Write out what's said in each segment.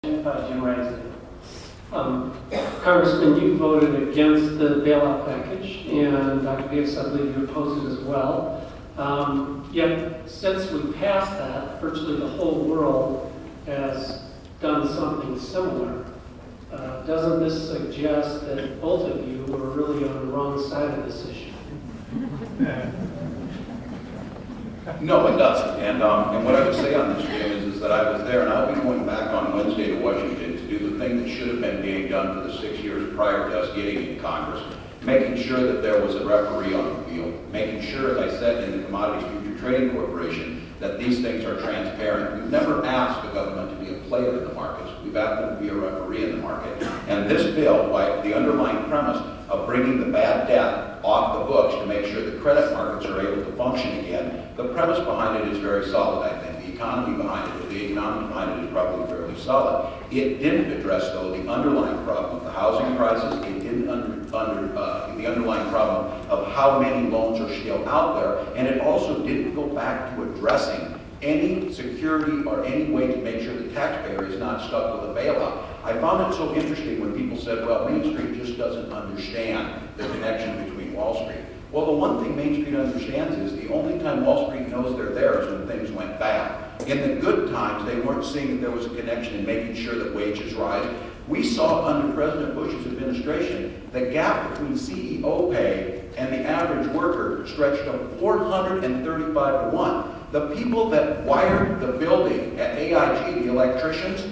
Jim Risley. Congressman, you voted against the bailout package, and Dr. Davis, I believe you opposed it as well. Yet, since we passed that, virtually the whole world has done something similar. Doesn't this suggest that both of you were really on the wrong side of this issue? No, it doesn't. And what I would say on this, Jim, is that I was there, and I'll be going back on Wednesday to Washington to do the thing that should have been being done for the 6 years prior to us getting in Congress, making sure that there was a referee on the field, making sure, as I said, in the Commodities Future Trading Corporation, that these things are transparent. We've never asked the government to be a player in the markets. We've asked them to be a referee in the market. And this bill, by the underlying premise of bringing the bad debt off the books to make sure the credit markets are able to function again, the premise behind it is very solid, I think. The economy behind it, the economics behind it is probably fairly solid. It didn't address, though, the underlying problem of the housing crisis. It didn't the underlying problem of how many loans are still out there, and it also didn't go back to addressing any security or any way to make sure the taxpayer is not stuck with a bailout. I found it so interesting when people said, well, Main Street just doesn't understand the connection between Wall Street. Well, the one thing Main Street understands is the only time Wall Street knows they're there is when things went bad. In the good times, they weren't seeing that there was a connection in making sure that wages rise. We saw under President Bush's administration, the gap between CEO pay and the average worker stretched up 435 to 1. The people that wired the building at AIG, the electricians,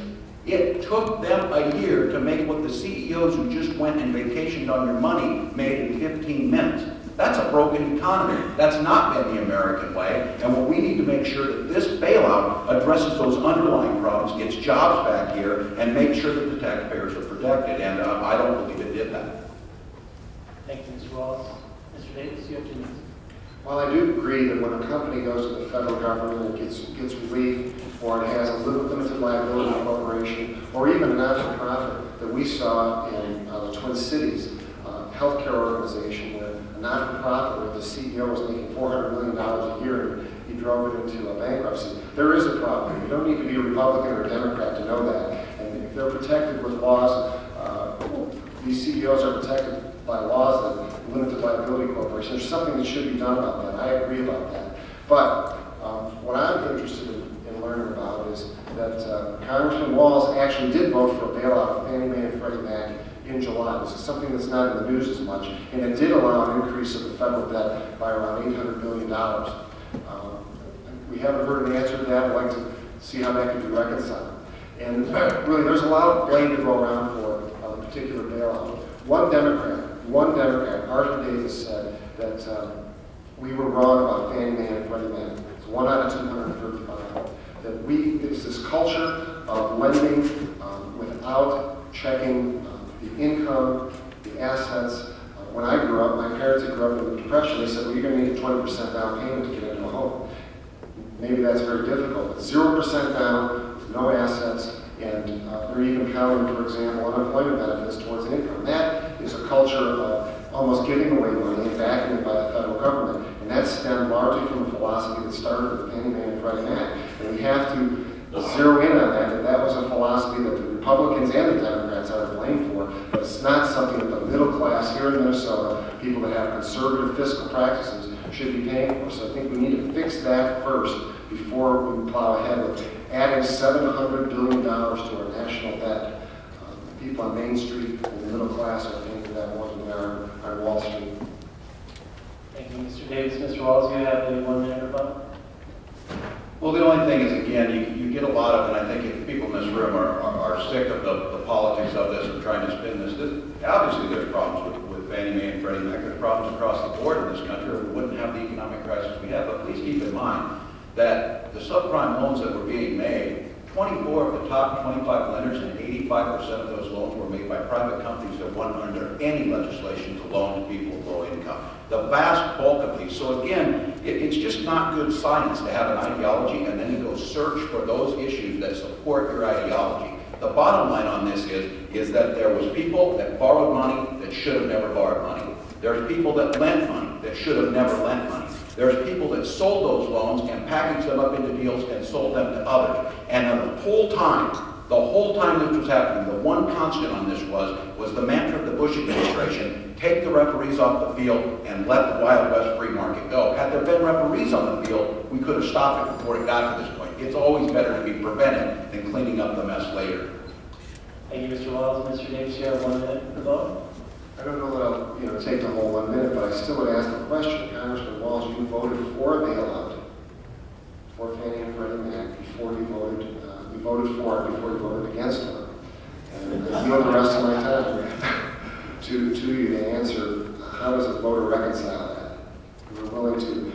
it took them a year to make what the CEOs who just went and vacationed on your money made in 15 minutes. That's a broken economy. That's not been the American way. And what we need to make sure that this bailout addresses those underlying problems, gets jobs back here, and makes sure that the taxpayers are protected. And I don't believe it did that. Thank you, Mr. Walz. Mr. Davis, you have 2 minutes. Well, I do agree that when a company goes to the federal government and gets relief, or it has a limited liability corporation, or even a not-for-profit that we saw in the Twin Cities, healthcare organization where a not-for-profit where the CEO was making $400 million a year and he drove it into a bankruptcy. There is a problem. You don't need to be a Republican or a Democrat to know that. And if they're protected with laws, these CEOs are protected by laws that limited liability corporations. There's something that should be done about that. I agree about that. But what I'm interested in learning about is that Congressman Walz actually did vote for a bailout of Fannie Mae and Freddie Mac in July. This is something that's not in the news as much, and it did allow an increase of the federal debt by around $800 billion. We haven't heard an answer to that. I'd like to see how that can be reconciled. And really, there's a lot of blame to go around for a particular bailout. One Democrat, Arthur Davis, said that we were wrong about Fannie Mae and Freddie Mac. It's 1 out of 235. That it's this culture of lending without checking the income, the assets. When I grew up, my parents had grew up in the Depression. They said, well, you're going to need a 20% down payment to get into a home. Maybe that's very difficult, but 0% down, with no assets, and they're even counting, for example, unemployment benefits towards income. That is a culture of almost giving away money and backing it by the federal government. And that stemmed largely from a philosophy that started with Fannie Mae and Freddie Mac. And we have to zero in on that that was a philosophy that the Republicans and the Democrats are to blame for, but it's not something that the middle class here in Minnesota, people that have conservative fiscal practices, should be paying for. So I think we need to fix that first before we plow ahead with adding $700 billion to our national debt. People on Main Street and the middle class are paying for that more than they are on Wall Street. Thank you, Mr. Davis. Mr. Walz, you have a 1 minute rebuttal. Well, the only thing is, again, you get a lot of, and I think if people in this room are sick of the politics of this and trying to spin this, obviously there's problems with Fannie Mae and Freddie Mac. There's problems across the board in this country, or we wouldn't have the economic crisis we have. But please keep in mind that the subprime loans that were being made, 24 of the top 25 lenders and 85% of those loans were made by private companies that weren't under any legislation to loan to people with low income. The vast bulk of these. So again, it's just not good science to have an ideology and then to go search for those issues that support your ideology. The bottom line on this is that there was people that borrowed money that should have never borrowed money. There's people that lent money that should have never lent money. There's people that sold those loans and packaged them up into deals and sold them to others. And the whole time, The whole time this was happening, the one constant on this was the mantra of the Bush administration: take the referees off the field and let the Wild West free market go. Had there been referees on the field, we could have stopped it before it got to this point. It's always better to be prevented than cleaning up the mess later. Thank you, Mr. Walz. Mr. Davis, you have 1 minute to vote. I don't know that I'll take the whole 1 minute, but I still would ask the question. Congressman Walz, you voted for a bailout for Fannie and Freddie Mac before you voted. You voted for it before you voted against it. And I yield the rest of my time to you to answer how does a voter reconcile that. We're willing to.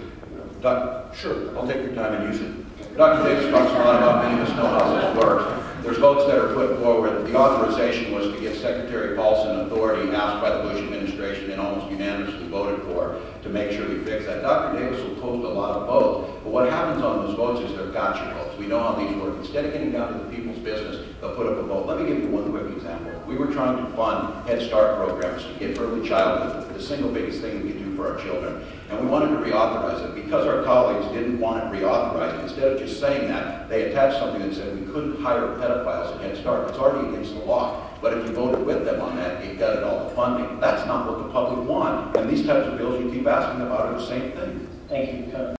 Sure, I'll take your time and use it. Dr. Davis talks a lot about many of us know how this works. There's votes that are put forward. The authorization was to give Secretary Paulson authority asked by the Bush administration and almost unanimously voted for to make sure we fix that. Dr. Davis will post a lot of votes, but what happens on those votes is they're gotcha votes. We know how these work. Instead of getting down to the people's business, they'll put up a vote. Let me give you one quick example. We were trying to fund Head Start programs to get early childhood, the single biggest thing we could do for our children. And we wanted to reauthorize it. Because our colleagues didn't want it reauthorized, instead of just saying that, they attached something that said we couldn't hire pedophiles at Head Start. It's already against the law. But if you voted with them on that, it gutted all the funding. That's not what the public want. And these types of bills you keep asking about are the same thing. Thank you.